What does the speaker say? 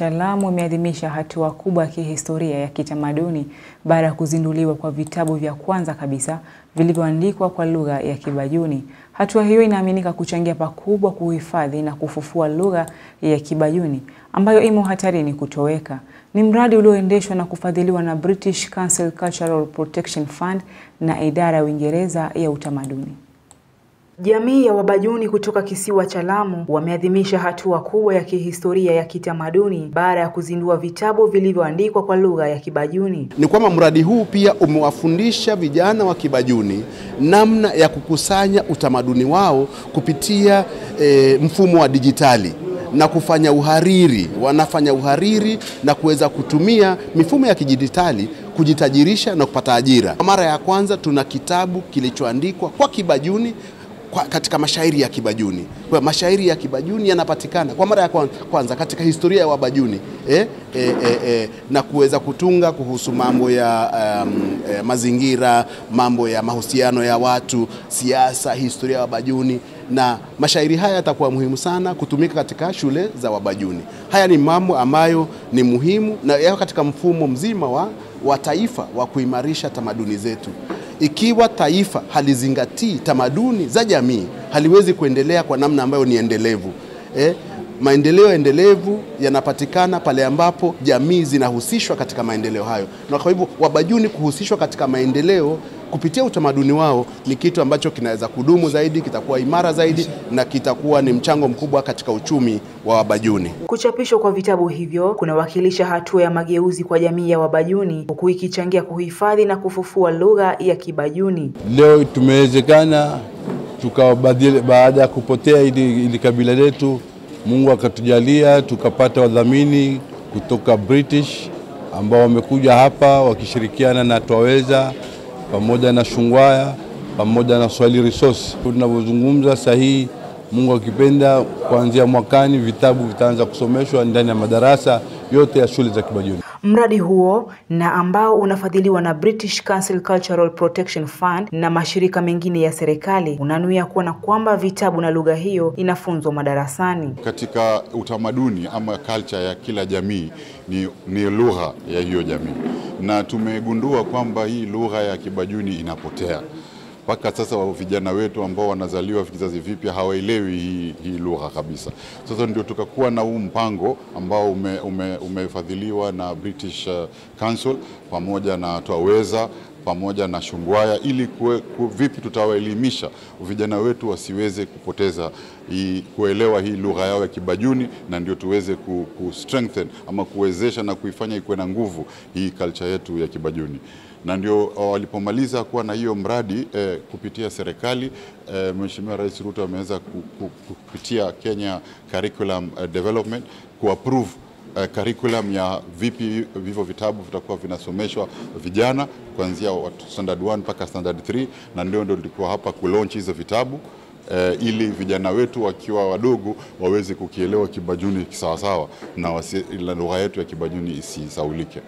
Lamu imeadhimisha hatua kubwa ya kihistoria ya kitamaduni baada ya kuzinduliwa kwa vitabu vya kwanza kabisa vilivyoandikwa kwa lugha ya Kibajuni. Hatua hiyo inaaminika kuchangia pakubwa kuhifadhi na kufufua lugha ya Kibajuni ambayo imo hatarini kutoweka. Ni mradi ulioendeshwa na kufadhiliwa na British Council Cultural Protection Fund na idara ya Uingereza ya utamaduni. Jamii ya Wabajuni kutoka kisiwa cha Lamu wameadhimisha hatua kubwa ya kihistoria ya kitamaduni baada ya kuzindua vitabu vilivyoandikwa kwa lugha ya Kibajuni. Ni kwamba mradi huu pia umewafundisha vijana wa Kibajuni namna ya kukusanya utamaduni wao kupitia mfumo wa dijitali na kufanya uhariri. Wanafanya uhariri na kuweza kutumia mifumo ya kidijitali kujitajirisha na kupata ajira. Kwa mara ya kwanza tuna kitabu kilichoandikwa kwa Kibajuni katika mashairi ya Kibajuni. Kwa mashairi ya Kibajuni yanapatikana kwa mara ya kwanza katika historia ya Wabajuni na kuweza kutunga kuhusu mambo ya mazingira, mambo ya mahusiano ya watu, siasa, historia ya Wabajuni, na mashairi haya yatakuwa muhimu sana kutumika katika shule za Wabajuni. Haya ni mambo ambayo ni muhimu na yako katika mfumo mzima wa taifa wa kuimarisha tamaduni zetu. Ikiwa taifa halizingatii tamaduni za jamii, haliwezi kuendelea kwa namna ambayo ni endelevu. Maendeleo endelevu yanapatikana pale ambapo jamii zinahusishwa katika maendeleo hayo. Na kwa hivyo Wabajuni kuhusishwa katika maendeleo kupitia utamaduni wao ni kitu ambacho kinaweza kudumu zaidi, kitakuwa imara zaidi na kitakuwa ni mchango mkubwa katika uchumi wa Wabajuni. Kuchapishwa kwa vitabu hivyo kunawakilisha hatua ya mageuzi kwa jamii ya Wabajuni, huku ikichangia kuhifadhi na kufufua lugha ya Kibajuni. Leo tumewezekana tukabadili baada ya kupotea ili kabila letu, Mungu akatujalia tukapata wadhamini kutoka British ambao wamekuja hapa wakishirikiana na Twaweza pamoja na Shungwaya pamoja na Swahili Resource. Tunavyozungumza sahihi, Mungu akipenda, kuanzia mwakani vitabu vitaanza kusomeshwa ndani ya madarasa yote ya shule za Kibajuni. Mradi huo na ambao unafadhiliwa na British Council Cultural Protection Fund na mashirika mengine ya serikali unanuia kuona kwamba vitabu na lugha hiyo inafunzwa madarasani. Katika utamaduni ama culture ya kila jamii ni lugha ya hiyo jamii, na tumegundua kwamba hii lugha ya Kibajuni inapotea. Mpaka sasa vijana wetu ambao wanazaliwa vizazi vipya hawaelewi hii lugha kabisa. Sasa ndio tukakuwa na huu mpango ambao umefadhiliwa na British Council pamoja na Twaweza pamoja na Shungwaya, ili vipi tutawaelimisha vijana wetu wasiweze kupoteza kuelewa hii lugha yao ya Kibajuni, na ndio tuweze strengthen ama kuwezesha na kuifanya ikuwe na nguvu hii culture yetu ya Kibajuni. Na ndio walipomaliza kuwa na hiyo mradi kupitia serikali, Mheshimiwa Rais Ruto ameweza kupitia Kenya Curriculum Development kuapprove curriculum ya vipi vivyo vitabu vitakuwa vinasomeshwa vijana kuanzia standard 1 mpaka standard 3, na ndio tulikuwa hapa kulaunch hizo vitabu ili vijana wetu wakiwa wadogo waweze kukielewa Kibajuni kisawasawa na lugha yetu ya Kibajuni isisaulike.